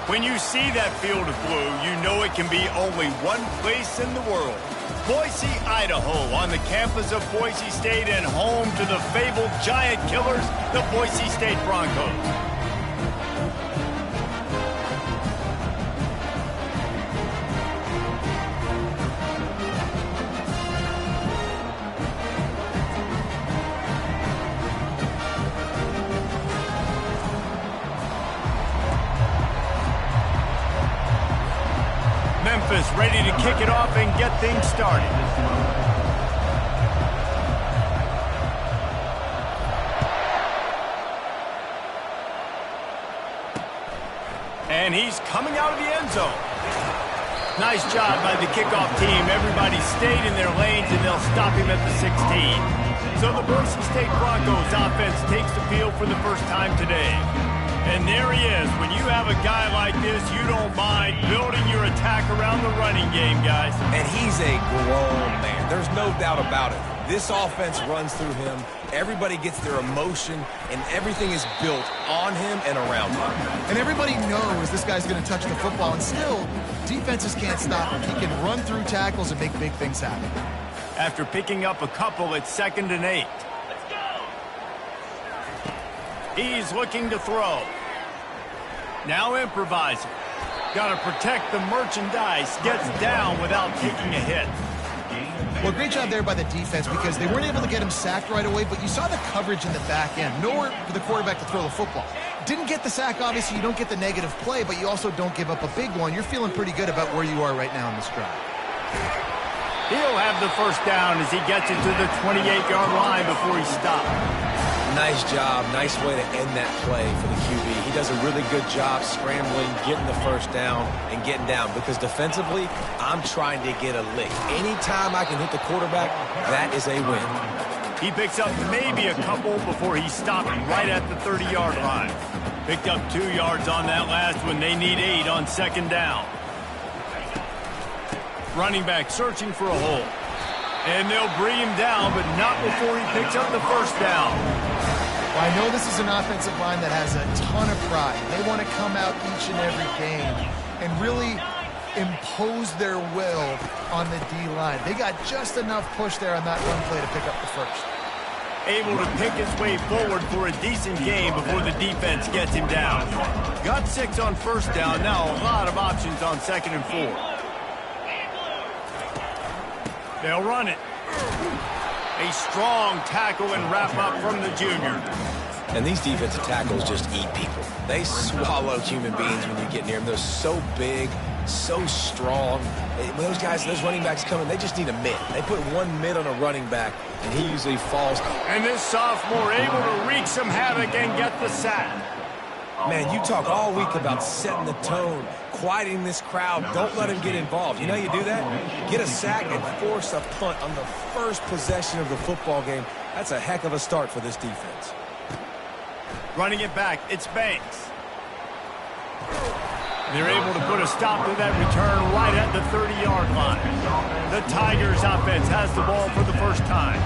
When you see that field of blue, you know it can be only one place in the world. Boise, Idaho, on the campus of Boise State and home to the fabled giant killers, the Boise State Broncos. Memphis ready to kick it off and get things started. And he's coming out of the end zone. Nice job by the kickoff team. Everybody stayed in their lanes, and they'll stop him at the 16. So the Boise State Broncos offense takes the field for the first time today. And there he is. When you have a guy like this, you don't mind building your attack around the running game, guys. And he's a grown man. There's no doubt about it. This offense runs through him. Everybody gets their emotion, and everything is built on him and around him. And everybody knows this guy's going to touch the football, and still, defenses can't stop him. He can run through tackles and make big things happen. After picking up a couple, it's 2nd and 8. He's looking to throw. Now improvising. Got to protect the merchandise. Gets down without taking a hit. Well, great job there by the defense because they weren't able to get him sacked right away, but you saw the coverage in the back end. Nowhere for the quarterback to throw the football. Didn't get the sack, obviously. You don't get the negative play, but you also don't give up a big one. You're feeling pretty good about where you are right now in this drive. He'll have the first down as he gets it to the 28-yard line before he stops. Nice job. Nice way to end that play for the QB. He does a really good job scrambling, getting the first down, and getting down. Because defensively, I'm trying to get a lick. Anytime I can hit the quarterback, that is a win. He picks up maybe a couple before he stopped right at the 30-yard line. Picked up 2 yards on that last one. They need 8 on 2nd down. Running back searching for a hole. And they'll bring him down, but not before he picks up the first down. Well, I know this is an offensive line that has a ton of pride. They want to come out each and every game and really impose their will on the D-line. They got just enough push there on that run play to pick up the first. Able to pick his way forward for a decent game before the defense gets him down. Got 6 on first down. Now a lot of options on 2nd and 4. They'll run it. A strong tackle and wrap up from the junior. And these defensive tackles just eat people. They swallow human beings when you get near them. They're so big, so strong. When those guys, those running backs come in, they just need a mid. They put one mid on a running back, and he usually falls. And this sophomore able to wreak some havoc and get the sack. Man, you talk all week about setting the tone, quieting this crowd. Don't let him get involved. You know how you do that? Get a sack and force a punt on the first possession of the football game. That's a heck of a start for this defense. Running it back, it's Banks. They're able to put a stop to that return right at the 30-yard line. The Tigers offense has the ball for the first time.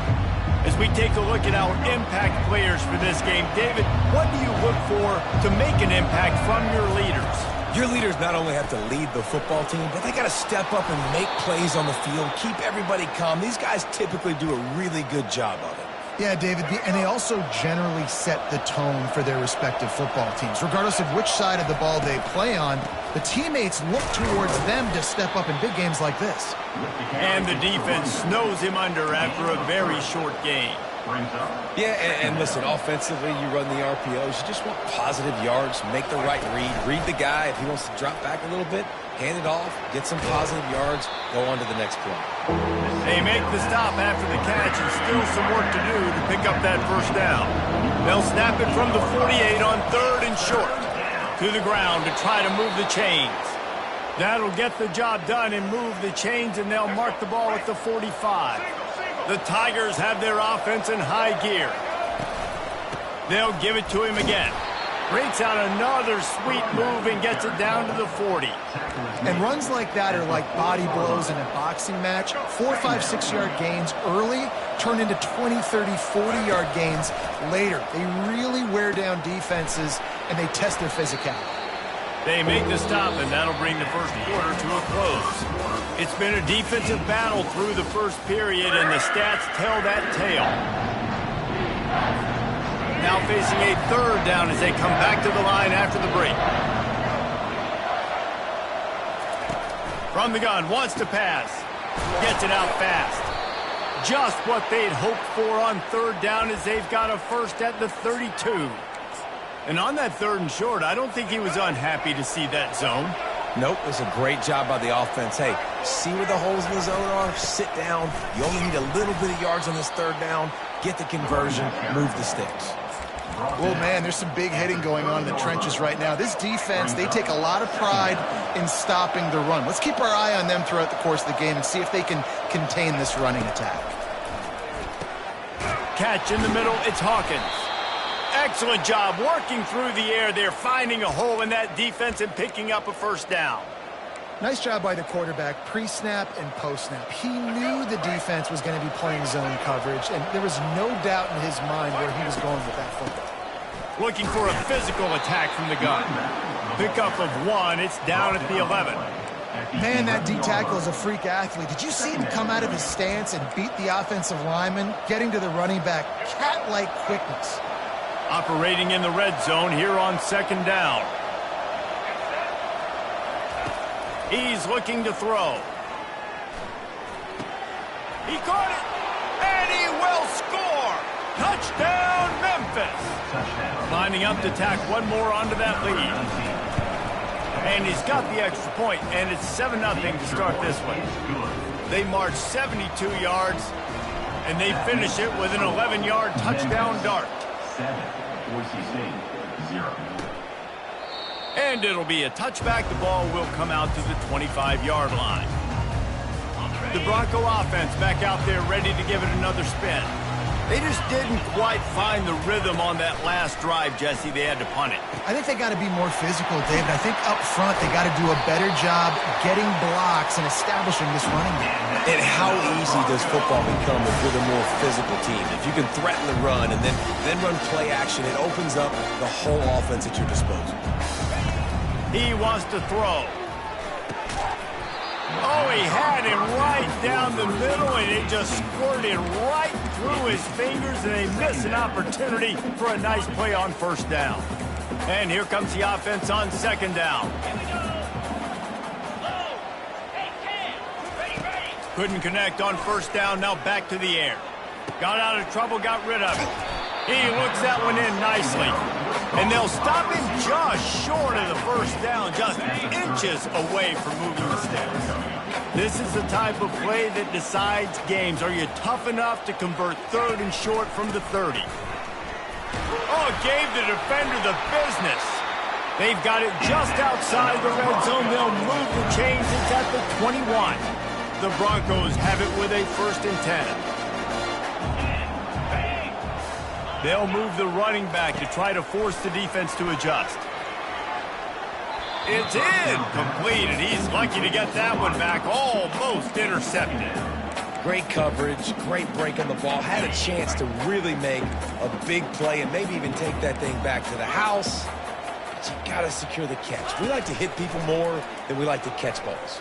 As we take a look at our impact players for this game, David, what do you look for to make an impact from your leaders? Your leaders not only have to lead the football team, but they got to step up and make plays on the field, keep everybody calm. These guys typically do a really good job of it. Yeah, David, and they also generally set the tone for their respective football teams. Regardless of which side of the ball they play on, the teammates look towards them to step up in big games like this. And the defense snows him under after a very short game. Yeah, and listen, offensively, you run the RPOs. You just want positive yards, make the right read the guy. If he wants to drop back a little bit, hand it off, get some positive yards, go on to the next play. They make the stop after the catch and still some work to do to pick up that first down. They'll snap it from the 48 on 3rd and short. To the ground to try to move the chains. That'll get the job done and move the chains, and they'll mark the ball at the 45. The Tigers have their offense in high gear. They'll give it to him again. Breaks out another sweet move and gets it down to the 40. And runs like that are like body blows in a boxing match. 4, 5, 6-yard gains early turn into 20, 30, 40-yard gains later. They really wear down defenses, and they test their physicality. They make the stop, and that'll bring the first quarter to a close. It's been a defensive battle through the first period, and the stats tell that tale. Now facing a third down as they come back to the line after the break. From the gun, wants to pass. Gets it out fast. Just what they'd hoped for on third down as they've got a first at the 32. And on that third and short, I don't think he was unhappy to see that zone. Nope, it was a great job by the offense. Hey, see where the holes in the zone are? Sit down. You only need a little bit of yards on this third down. Get the conversion. Move the sticks. Well, man, there's some big hitting going on in the trenches right now. This defense, they take a lot of pride in stopping the run. Let's keep our eye on them throughout the course of the game and see if they can contain this running attack. Catch in the middle, it's Hawkins. Excellent job working through the air there, finding a hole in that defense and picking up a first down. Nice job by the quarterback, pre-snap and post-snap. He knew the defense was going to be playing zone coverage, and there was no doubt in his mind where he was going with that football. Looking for a physical attack from the gun. Pickup of 1, it's down at the 11. Man, that D-tackle is a freak athlete. Did you see him come out of his stance and beat the offensive lineman, getting to the running back? Cat-like quickness. Operating in the red zone here on second down. He's looking to throw. He caught it, and he will score. Touchdown, Memphis. Lining up to tack one more onto that lead. And he's got the extra point, and it's 7-0 to start this one. They march 72 yards, and they finish it with an 11-yard touchdown dart. 7, Boise State, 0. And it'll be a touchback. The ball will come out to the 25-yard line. The Bronco offense back out there ready to give it another spin. They just didn't quite find the rhythm on that last drive, Jesse. They had to punt it. I think they got to be more physical, David. I think up front they got to do a better job getting blocks and establishing this running game. And how easy does football become if you're the more physical team? If you can threaten the run and then run play action, it opens up the whole offense at your disposal. He wants to throw. Oh, he had him right down the middle, and it just squirted right through his fingers, and they miss an opportunity for a nice play on first down. And here comes the offense on second down. Couldn't connect on first down, now back to the air. Got out of trouble, got rid of it. He looks that one in nicely. And they'll stop him just short of the first down, just inches away from moving the sticks. This is the type of play that decides games. Are you tough enough to convert third and short from the 30? Oh, it gave the defender the business. They've got it just outside the red zone. They'll move the chains. It's at the 21. The Broncos have it with a 1st and 10. They'll move the running back to try to force the defense to adjust. It's incomplete, and he's lucky to get that one back, almost intercepted. Great coverage, great break on the ball. Had a chance to really make a big play and maybe even take that thing back to the house. But you got to secure the catch. We like to hit people more than we like to catch balls.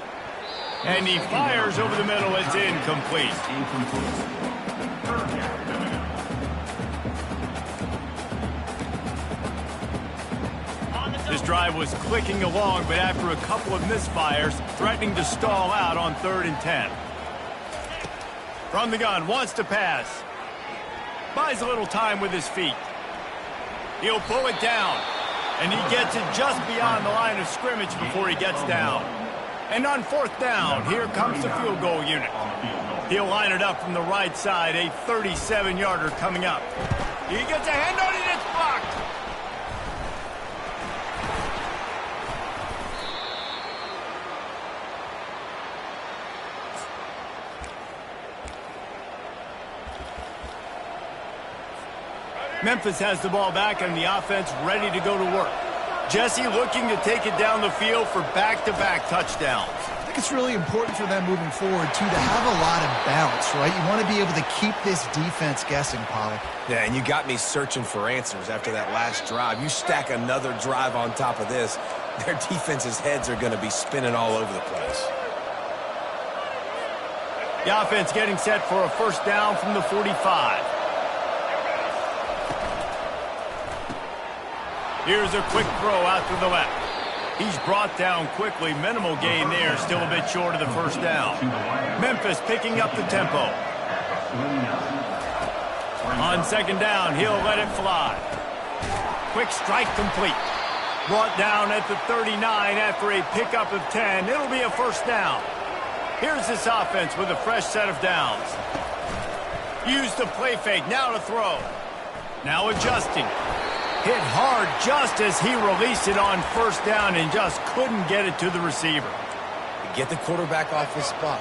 And he fires over the middle. It's incomplete. This drive was clicking along, but after a couple of misfires, threatening to stall out on 3rd and 10. From the gun, wants to pass. Buys a little time with his feet. He'll pull it down, and he gets it just beyond the line of scrimmage before he gets down. And on 4th down, here comes the field goal unit. He'll line it up from the right side, a 37-yarder coming up. He gets a hand on it, it's blocked. Memphis has the ball back and the offense ready to go to work. Jesse looking to take it down the field for back-to-back touchdowns. I think it's really important for them moving forward, too, to have a lot of bounce, right? You want to be able to keep this defense guessing, Pollock. Yeah, and you got me searching for answers after that last drive. You stack another drive on top of this, their defense's heads are going to be spinning all over the place. The offense getting set for a first down from the 45. Here's a quick throw out to the left. He's brought down quickly. Minimal gain there. Still a bit short of the first down. Memphis picking up the tempo. On second down, he'll let it fly. Quick strike complete. Brought down at the 39 after a pickup of 10. It'll be a first down. Here's this offense with a fresh set of downs. Use the play fake. Now to throw. Now adjusting. Hit hard just as he released it on first down and just couldn't get it to the receiver. Get the quarterback off his spot.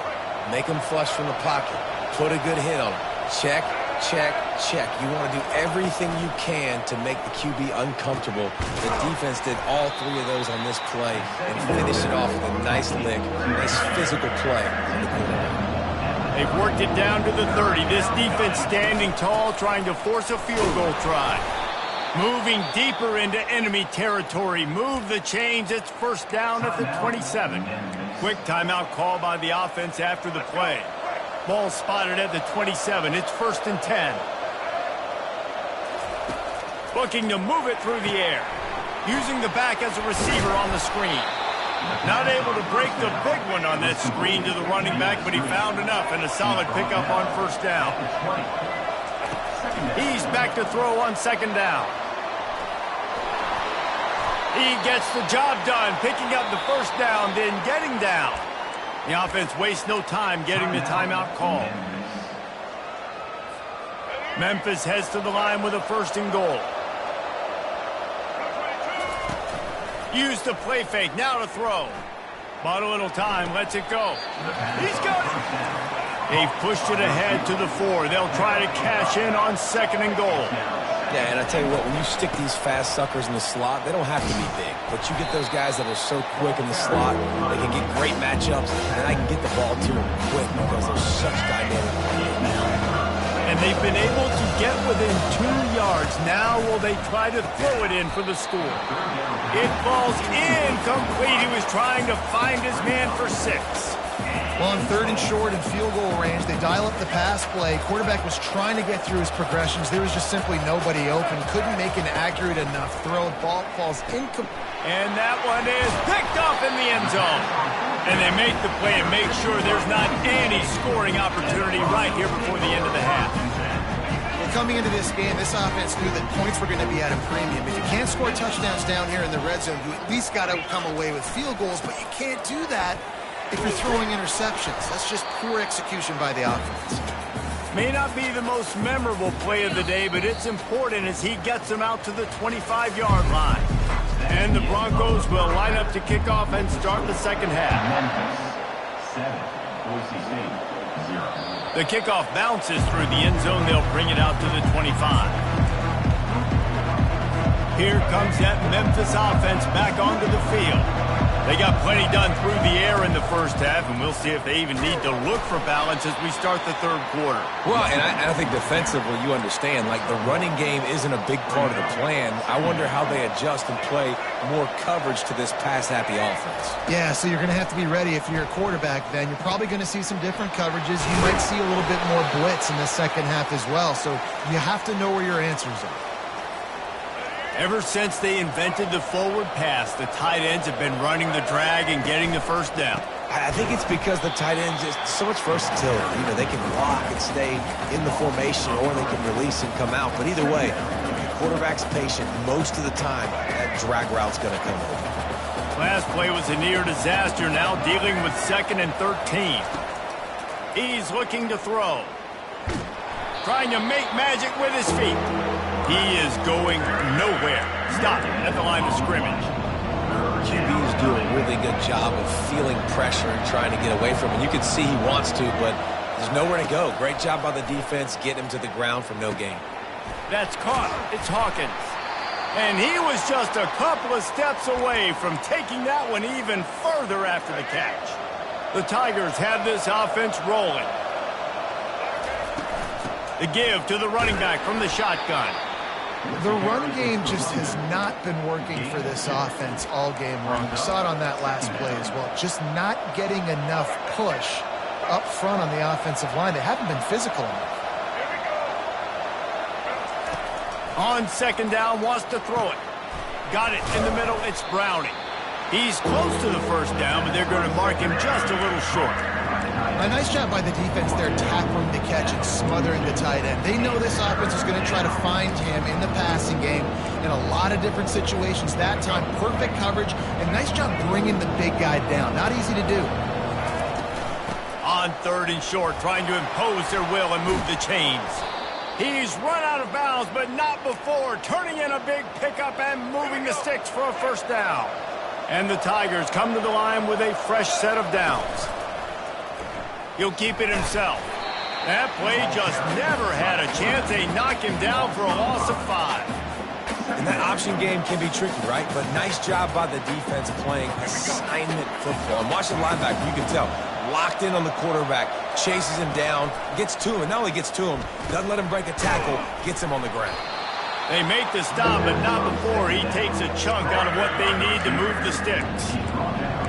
Make him flush from the pocket. Put a good hit on him. Check, check, check. You want to do everything you can to make the QB uncomfortable. The defense did all three of those on this play and finished it off with a nice lick. Nice physical play on the quarterback. They've worked it down to the 30. This defense standing tall, trying to force a field goal try. Moving deeper into enemy territory. Move the chains. It's first down at the 27. Quick timeout call by the offense after the play. Ball spotted at the 27. It's first and 10. Looking to move it through the air. Using the back as a receiver on the screen. Not able to break the big one on that screen to the running back, but he found enough and a solid pickup on first down. He's back to throw on second down. He gets the job done, picking up the first down, then getting down. The offense wastes no time getting the timeout call. Memphis heads to the line with a first and goal. Use the play fake, now to throw. Bought a little time, lets it go. He's got it. They've pushed it ahead to the 4. They'll try to cash in on second and goal. Yeah, and I tell you what, when you stick these fast suckers in the slot, they don't have to be big. But you get those guys that are so quick in the slot, they can get great matchups, and I can get the ball to them quick because they're such dynamic players. And they've been able to get within 2 yards. Now will they try to throw it in for the score? It falls incomplete. He was trying to find his man for 6. Well, on third and short and field goal range, they dial up the pass play. Quarterback was trying to get through his progressions. There was just simply nobody open. Couldn't make an accurate enough throw. Ball falls incomplete. And that one is picked off in the end zone. And they make the play and make sure there's not any scoring opportunity right here before the end of the half. Well, coming into this game, this offense knew that points were going to be at a premium. If you can't score touchdowns down here in the red zone, you at least got to come away with field goals, but you can't do that if you're throwing interceptions. That's just poor execution by the offense. May not be the most memorable play of the day, but it's important as he gets them out to the 25-yard line. And the Broncos will line up to kick off and start the second half. Memphis 7, Boise State 0. The kickoff bounces through the end zone. They'll bring it out to the 25. Here comes that Memphis offense back onto the field. They got plenty done through the air in the first half, and we'll see if they even need to look for balance as we start the third quarter. Well, and I think defensively, you understand, like the running game isn't a big part of the plan. I wonder how they adjust and play more coverage to this pass-happy offense. Yeah, so you're going to have to be ready if you're a quarterback then. You're probably going to see some different coverages. You might see a little bit more blitz in the second half as well, so you have to know where your answers are. Ever since they invented the forward pass, the tight ends have been running the drag and getting the first down. I think it's because the tight ends just so much versatility. You know, they can block and stay in the formation, or they can release and come out. But either way, if the quarterback's patient most of the time, that drag route's going to come over. Last play was a near disaster, now dealing with second and 13. He's looking to throw. Trying to make magic with his feet. He is going nowhere. Stop at the line of scrimmage. QBs do a really good job of feeling pressure and trying to get away from it. You can see he wants to, but there's nowhere to go. Great job by the defense, getting him to the ground for no gain. That's caught. It's Hawkins. And he was just a couple of steps away from taking that one even further after the catch. The Tigers have this offense rolling. The give to the running back from the shotgun. The run game just has not been working for this offense all game long. You saw it on that last play as well. Just not getting enough push up front on the offensive line. They haven't been physical enough. On second down, wants to throw it. Got it in the middle. It's Browning. He's close to the first down, but they're going to mark him just a little short. A nice job by the defense there, tackling the catch and smothering the tight end. They know this offense is going to try to find him in the passing game in a lot of different situations. That time, perfect coverage, and nice job bringing the big guy down. Not easy to do. On third and short, trying to impose their will and move the chains. He's run out of bounds, but not before turning in a big pickup and moving the sticks for a first down. And the Tigers come to the line with a fresh set of downs. He'll keep it himself. That play just never had a chance. They knock him down for a loss of 5. And that option game can be tricky, right? But nice job by the defense playing assignment football. And watch the linebacker, you can tell. Locked in on the quarterback, chases him down, gets to him, and not only gets to him, doesn't let him break a tackle, gets him on the ground. They make the stop, but not before he takes a chunk out of what they need to move the sticks.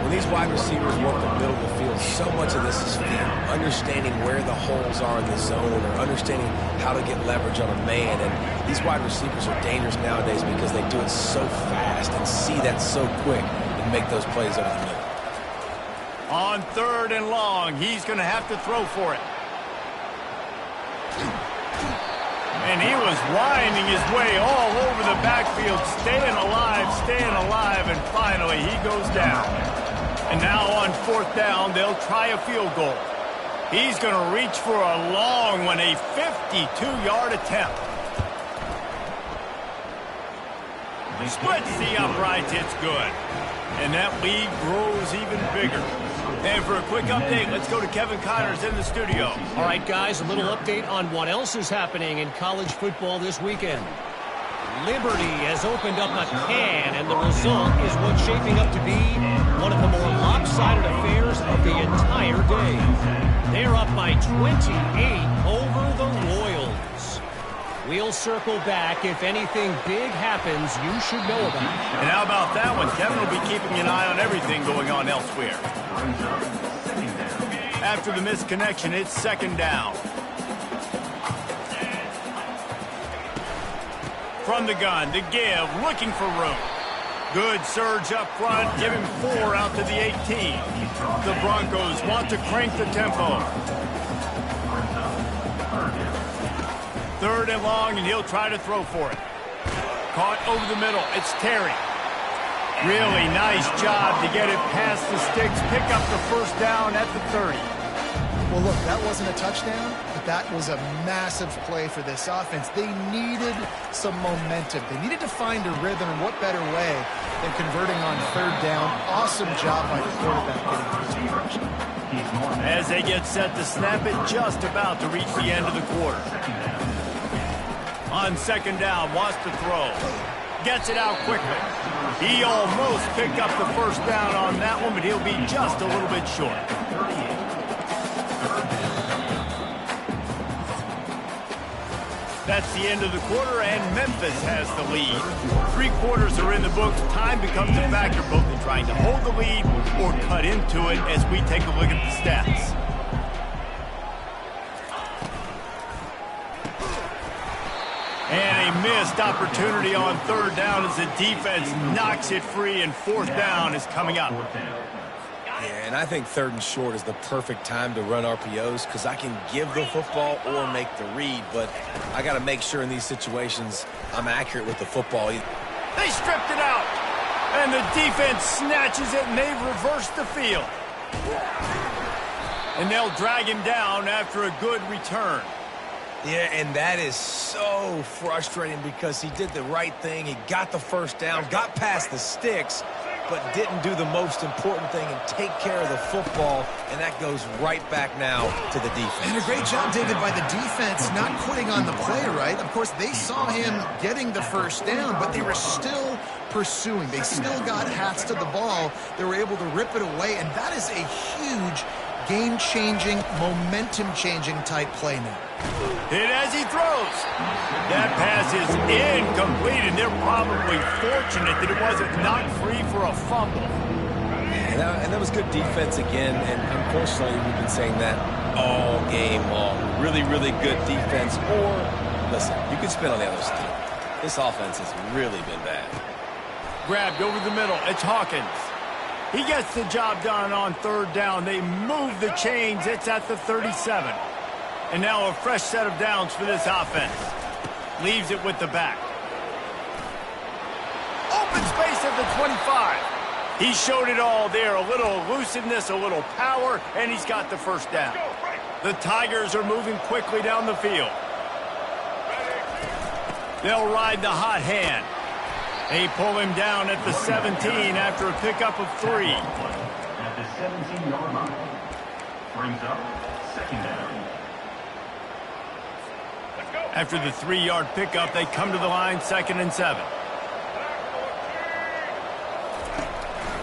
When these wide receivers work the middle of the field, so much of this is feel. Understanding where the holes are in the zone or understanding how to get leverage on a man. And these wide receivers are dangerous nowadays because they do it so fast and see that so quick and make those plays over the middle. On third and long, he's going to have to throw for it. And he was winding his way all over the backfield, staying alive, and finally he goes down. And now on fourth down, they'll try a field goal. He's going to reach for a long one, a 52-yard attempt. Splits the uprights, it's good. And that lead grows even bigger. And for a quick update, let's go to Kevin Connors in the studio. All right, guys, a little update on what else is happening in college football this weekend. Liberty has opened up a can, and the result is what's shaping up to be one of the more lopsided affairs of the entire day. They're up by 28 over the Royals. We'll circle back. If anything big happens, you should know about it. And how about that one? Kevin will be keeping an eye on everything going on elsewhere. After the missed connection, it's second down. From the gun, the give, looking for room. Good surge up front, give him 4 out to the 18. The Broncos want to crank the tempo. Third and long, and he'll try to throw for it. Caught over the middle, it's Terry. Really nice job to get it past the sticks, pick up the first down at the 30. Well, look, that wasn't a touchdown, but that was a massive play for this offense. They needed some momentum. They needed to find a rhythm, and what better way than converting on third down. Awesome job by the quarterback getting to his progression. As they get set to snap it, just about to reach the end of the quarter. On second down, wants to throw. Gets it out quickly. He almost picked up the first down on that one, but he'll be just a little bit short. That's the end of the quarter, and Memphis has the lead. 3 quarters are in the books. Time becomes a factor, both in trying to hold the lead or cut into it as we take a look at the stats. And a missed opportunity on third down as the defense knocks it free, and fourth down is coming up. Yeah, and I think third and short is the perfect time to run RPOs because I can give the football or make the read, but I got to make sure in these situations I'm accurate with the football. They stripped it out, and the defense snatches it, and they've reversed the field. And they'll drag him down after a good return. Yeah, and that is so frustrating because he did the right thing. He got the first down, got past the sticks, but didn't do the most important thing and take care of the football, and that goes right back now to the defense. And a great job, David, by the defense not quitting on the play, right? Of course, they saw him getting the first down, but they were still pursuing. They still got hats to the ball. They were able to rip it away, and that is a huge game-changing, momentum-changing type play now. Hit as he throws. That pass is incomplete, and they're probably fortunate that it wasn't knocked free for a fumble. And that was good defense again, and unfortunately we've been saying that all game long. Really, really good defense. Or, listen, you can spin on the other team. This offense has really been bad. Grabbed over the middle. It's Hawkins. He gets the job done on third down. They move the chains. It's at the 37. And now a fresh set of downs for this offense. Leaves it with the back. Open space at the 25. He showed it all there. A little elusiveness, a little power, and he's got the first down. The Tigers are moving quickly down the field. They'll ride the hot hand. They pull him down at the 17 after a pickup of 3. At the 17-yard line. Brings up second down. After the 3-yard pickup, they come to the line, 2nd and 7.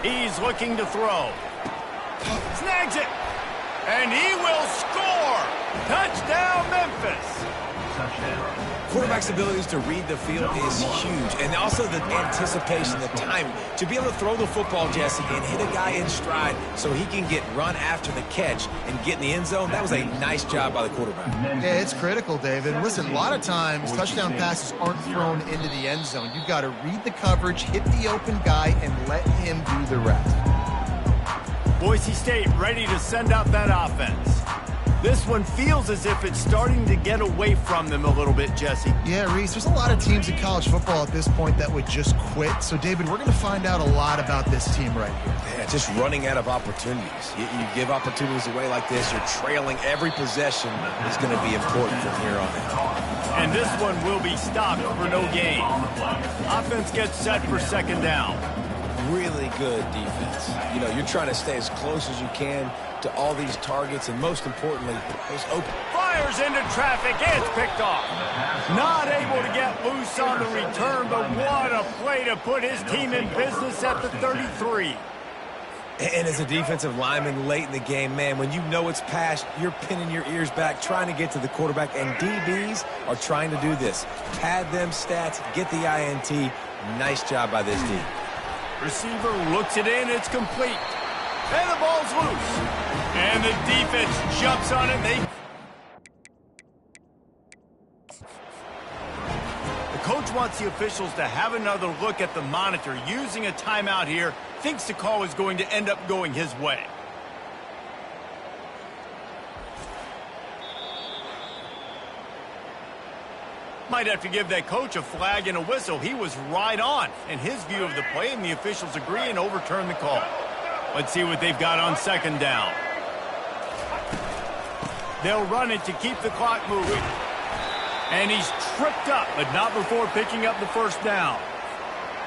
He's looking to throw. Snags it. And he will score. Touchdown, Memphis. Touchdown. Quarterback's abilities to read the field is huge. And also the anticipation, the timing. To be able to throw the football, Jesse, and hit a guy in stride so he can get run after the catch and get in the end zone, that was a nice job by the quarterback. Yeah, it's critical, David. Listen, a lot of times touchdown passes aren't thrown into the end zone. You've got to read the coverage, hit the open guy, and let him do the rest. Boise State ready to send out that offense. This one feels as if it's starting to get away from them a little bit, Jesse. Yeah, Reese, there's a lot of teams in college football at this point that would just quit. So, David, we're going to find out a lot about this team right here. Yeah, just running out of opportunities. You give opportunities away like this, you're trailing. Every possession is going to be important from here on out. And this one will be stopped for no gain. Offense gets set for 2nd down. Really good defense. You know, you're trying to stay as close as you can to all these targets, and most importantly, those open. Fires into traffic. It's picked off. Not able to get loose on the return, but what a play to put his team in business at the 33. And as a defensive lineman late in the game, man, when you know it's past, you're pinning your ears back, trying to get to the quarterback, and DBs are trying to do this. Pad them stats, get the INT. Nice job by this D. Receiver looks it in. It's complete. And the ball's loose. And the defense jumps on it. The coach wants the officials to have another look at the monitor. Using a timeout here, thinks the call is going to end up going his way. Might have to give that coach a flag and a whistle. He was right on in his view of the play, and the officials agree and overturn the call. Let's see what they've got on 2nd down. They'll run it to keep the clock moving. And he's tripped up, but not before picking up the first down.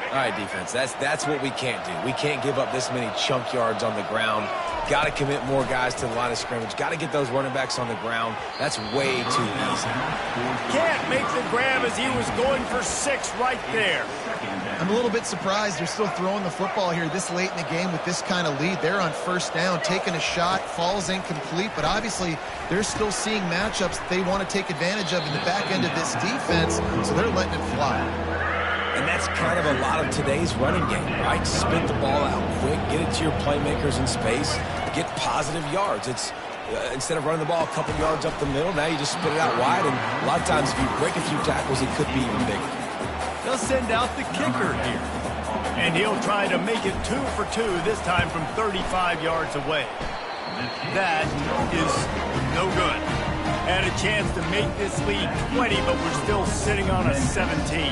All right, defense, that's what we can't do. We can't give up this many chunk yards on the ground. Got to commit more guys to the line of scrimmage. Got to get those running backs on the ground. That's way too easy. Can't make the grab as he was going for 6 right there. I'm a little bit surprised they're still throwing the football here this late in the game with this kind of lead. They're on 1st down, taking a shot, falls incomplete, but obviously they're still seeing matchups that they want to take advantage of in the back end of this defense, so they're letting it fly. And that's kind of a lot of today's running game, right? Spit the ball out quick, get it to your playmakers in space, get positive yards. It's instead of running the ball a couple yards up the middle, now you just spit it out wide, and a lot of times if you break a few tackles, it could be even bigger. They'll send out the kicker here. And he'll try to make it 2 for 2, this time from 35 yards away. That is no good. Had a chance to make this lead 20, but we're still sitting on a 17.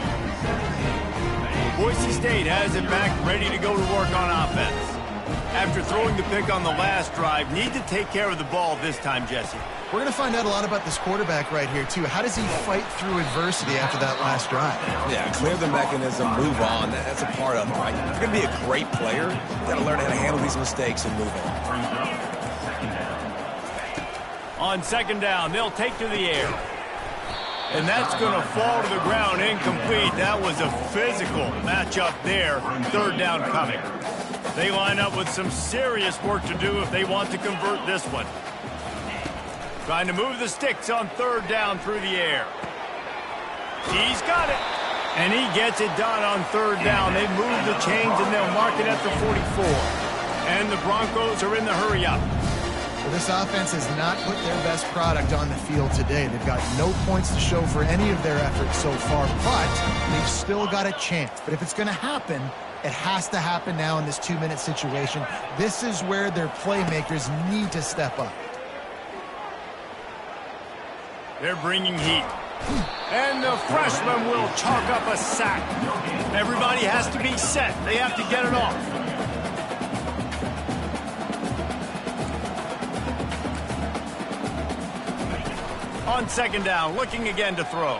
Boise State has it back, ready to go to work on offense. After throwing the pick on the last drive, need to take care of the ball this time, Jesse. We're going to find out a lot about this quarterback right here, too. How does he fight through adversity after that last drive? Yeah, clear the mechanism, move on. That's a part of it, right? If you're going to be a great player, you've got to learn how to handle these mistakes and move on. On 2nd down, they'll take to the air. And that's going to fall to the ground incomplete. That was a physical matchup there. Third down coming. They line up with some serious work to do if they want to convert this one. Trying to move the sticks on third down through the air. He's got it. And he gets it done on third down. They move the chains and they'll mark it at the 44. And the Broncos are in the hurry-up. Well, this offense has not put their best product on the field today. They've got no points to show for any of their efforts so far, but they've still got a chance. But if it's going to happen, it has to happen now in this 2-minute situation. This is where their playmakers need to step up. They're bringing heat. And the freshman will chalk up a sack. Everybody has to be set. They have to get it off. On second down, looking again to throw.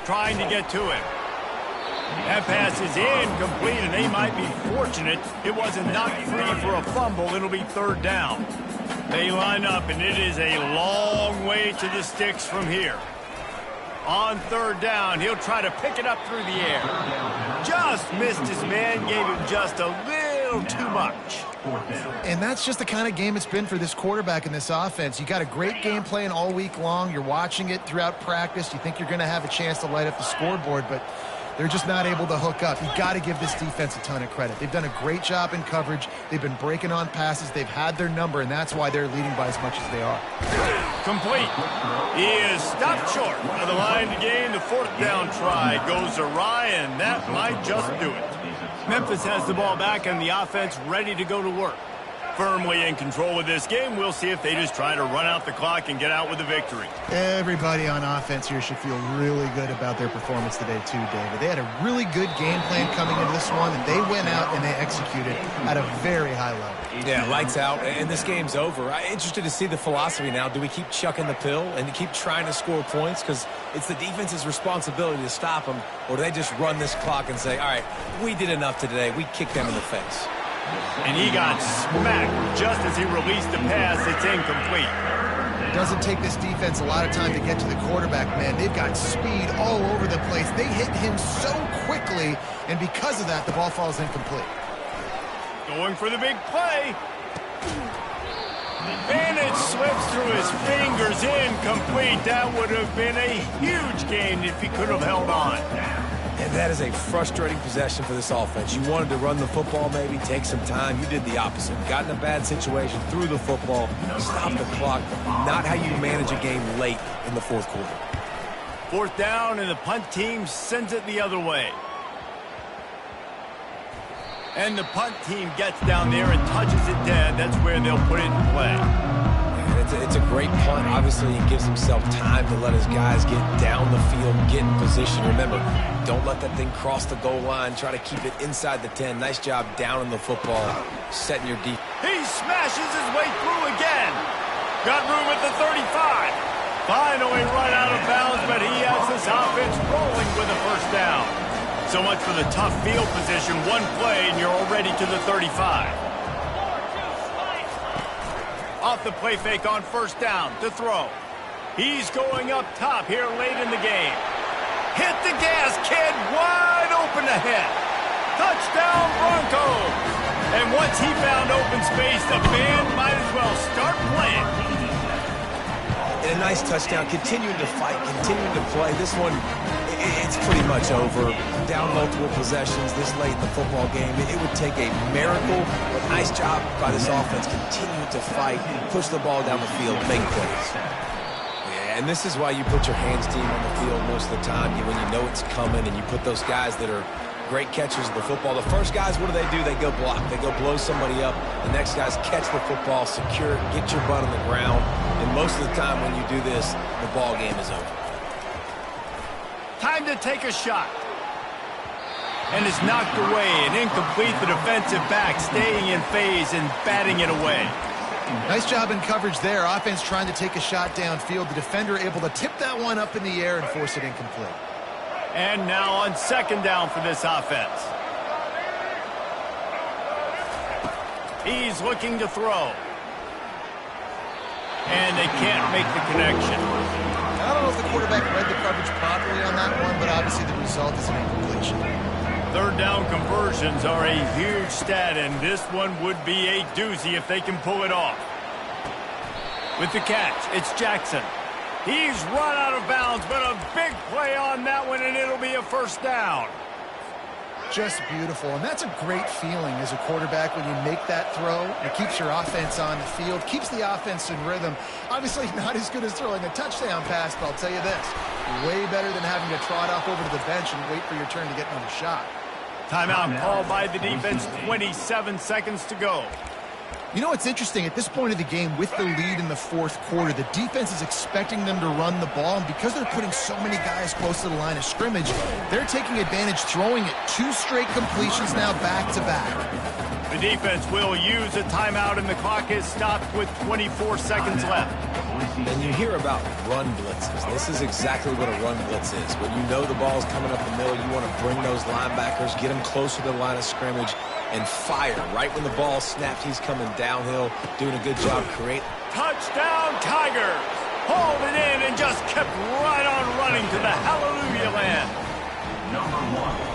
Trying to get to it. That pass is incomplete, and they might be fortunate it wasn't knocked free for a fumble. It'll be third down. They line up, and it is a long way to the sticks from here. On third down, he'll try to pick it up through the air. Just missed his man, gave him just a little too much. And that's just the kind of game it's been for this quarterback in this offense. You got a great game plan all week long. You're watching it throughout practice. You think you're going to have a chance to light up the scoreboard, but they're just not able to hook up. You've got to give this defense a ton of credit. They've done a great job in coverage. They've been breaking on passes. They've had their number, and that's why they're leading by as much as they are. Complete. He is stopped short of the line to gain. The fourth down try goes awry, and that might just do it. Memphis has the ball back, and the offense ready to go to work. Firmly in control of this game. We'll see if they just try to run out the clock and get out with a victory. Everybody on offense here should feel really good about their performance today too, David. They had a really good game plan coming into this one, and they went out and they executed at a very high level. Yeah, lights out, and this game's over. I'm interested to see the philosophy now. Do we keep chucking the pill and to keep trying to score points? Because it's the defense's responsibility to stop them, or do they just run this clock and say, all right, we did enough today. We kicked them in the face. And he got smacked just as he released the pass. It's incomplete. It doesn't take this defense a lot of time to get to the quarterback, man. They've got speed all over the place. They hit him so quickly, and because of that, the ball falls incomplete. Going for the big play. And it slips through his fingers. Incomplete. That would have been a huge gain if he could have held on. And that is a frustrating possession for this offense. You wanted to run the football, maybe take some time. You did the opposite. Got in a bad situation, threw the football, stopped the clock. Not how you manage a game late in the fourth quarter. Fourth down, and the punt team sends it the other way. And the punt team gets down there and touches it dead. That's where they'll put it in play. It's a great punt. Obviously, he gives himself time to let his guys get down the field, get in position. Remember, don't let that thing cross the goal line. Try to keep it inside the 10. Nice job down in the football, setting your deep. He smashes his way through again. Got room at the 35. Finally run out of bounds, but he has this offense rolling with a first down. So much for the tough field position. One play, and you're already to the 35. Off the play fake on first down to throw. He's going up top here late in the game. Hit the gas, kid. Wide open ahead. Touchdown, Broncos. And once he found open space, the band might as well start playing. And a nice touchdown. Continuing to fight, continuing to play. This one, it's pretty much over. Down multiple possessions this late in the football game. It would take a miracle, but nice job by this offense. Continue to fight, push the ball down the field, make plays. Yeah, and this is why you put your hands team on the field most of the time. When you know it's coming, and you put those guys that are great catchers of the football. The first guys, what do? They go block. They go blow somebody up. The next guys catch the football, secure it, get your butt on the ground. And most of the time when you do this, the ball game is over. Time to take a shot. And it's knocked away and incomplete. The defensive back staying in phase and batting it away. Nice job in coverage there. Offense trying to take a shot downfield. The defender able to tip that one up in the air and force it incomplete. And now on second down for this offense. He's looking to throw. And they can't make the connection. I don't know if the quarterback result is an incompletion. Third down conversions are a huge stat, and this one would be a doozy if they can pull it off. With the catch, it's Jackson. He's run out of bounds, but a big play on that one, and it'll be a first down. Just beautiful, and that's a great feeling as a quarterback when you make that throw. It keeps your offense on the field, keeps the offense in rhythm. Obviously not as good as throwing a touchdown pass, but I'll tell you this, way better than having to trot off over to the bench and wait for your turn to get another shot. Timeout called by the defense, 27 seconds to go. You know what's interesting? At this point of the game, with the lead in the fourth quarter, the defense is expecting them to run the ball, and because they're putting so many guys close to the line of scrimmage, they're taking advantage, throwing it 2 straight completions now back-to-back. The defense will use a timeout, and the clock is stopped with 24 seconds left. And you hear about run blitzes. This is exactly what a run blitz is. When you know the ball's coming up the middle, you want to bring those linebackers, get them closer to the line of scrimmage, and fire. Right when the ball snapped, he's coming downhill, doing a good job creating. Touchdown, Tigers! Hauled it in and just kept right on running to the hallelujah land.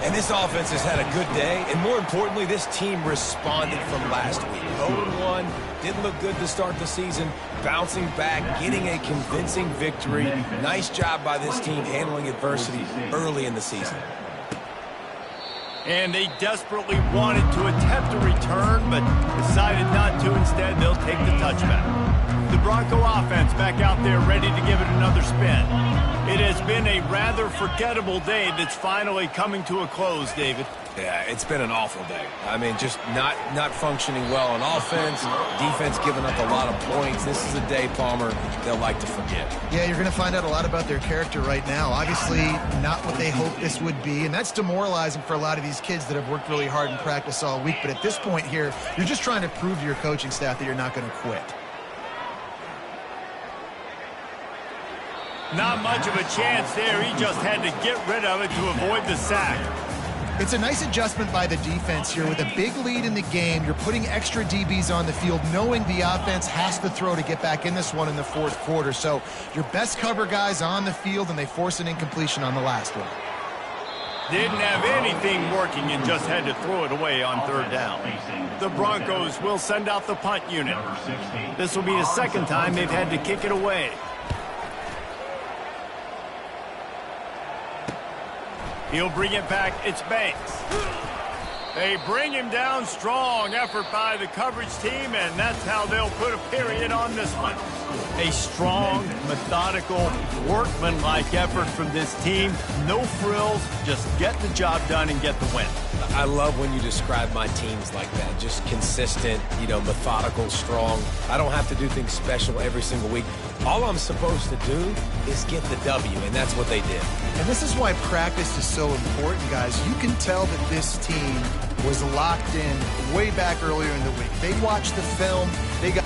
And this offense has had a good day, and more importantly, this team responded from last week. 0-1, didn't look good to start the season, bouncing back, getting a convincing victory. Nice job by this team handling adversity early in the season. And they desperately wanted to attempt a return, but decided not to. Instead, they'll take the touchback. The Bronco offense back out there ready to give it another spin. It has been a rather forgettable day that's finally coming to a close, David. Yeah, it's been an awful day. I mean, just not functioning well on offense, defense giving up a lot of points. This is a day, Palmer, they'll like to forget. Yeah, you're going to find out a lot about their character right now. Obviously, not what they hoped this would be, and that's demoralizing for a lot of these kids that have worked really hard in practice all week. But at this point here, you're just trying to prove to your coaching staff that you're not going to quit. Not much of a chance there. He just had to get rid of it to avoid the sack. It's a nice adjustment by the defense here. With a big lead in the game, you're putting extra DBs on the field, knowing the offense has to throw to get back in this one in the fourth quarter. So your best cover guys on the field, and they force an incompletion on the last one. Didn't have anything working and just had to throw it away on third down. The Broncos will send out the punt unit. This will be the second time they've had to kick it away. He'll bring it back. It's Banks. They bring him down. Strong effort by the coverage team, and that's how they'll put a period on this one. A strong, methodical, workmanlike effort from this team. No frills, just get the job done and get the win. I love when you describe my teams like that. Just consistent, methodical, strong. I don't have to do things special every single week. All I'm supposed to do is get the W, and that's what they did. And this is why practice is so important, guys. You can tell that this team was locked in way back earlier in the week. They watched the film. They got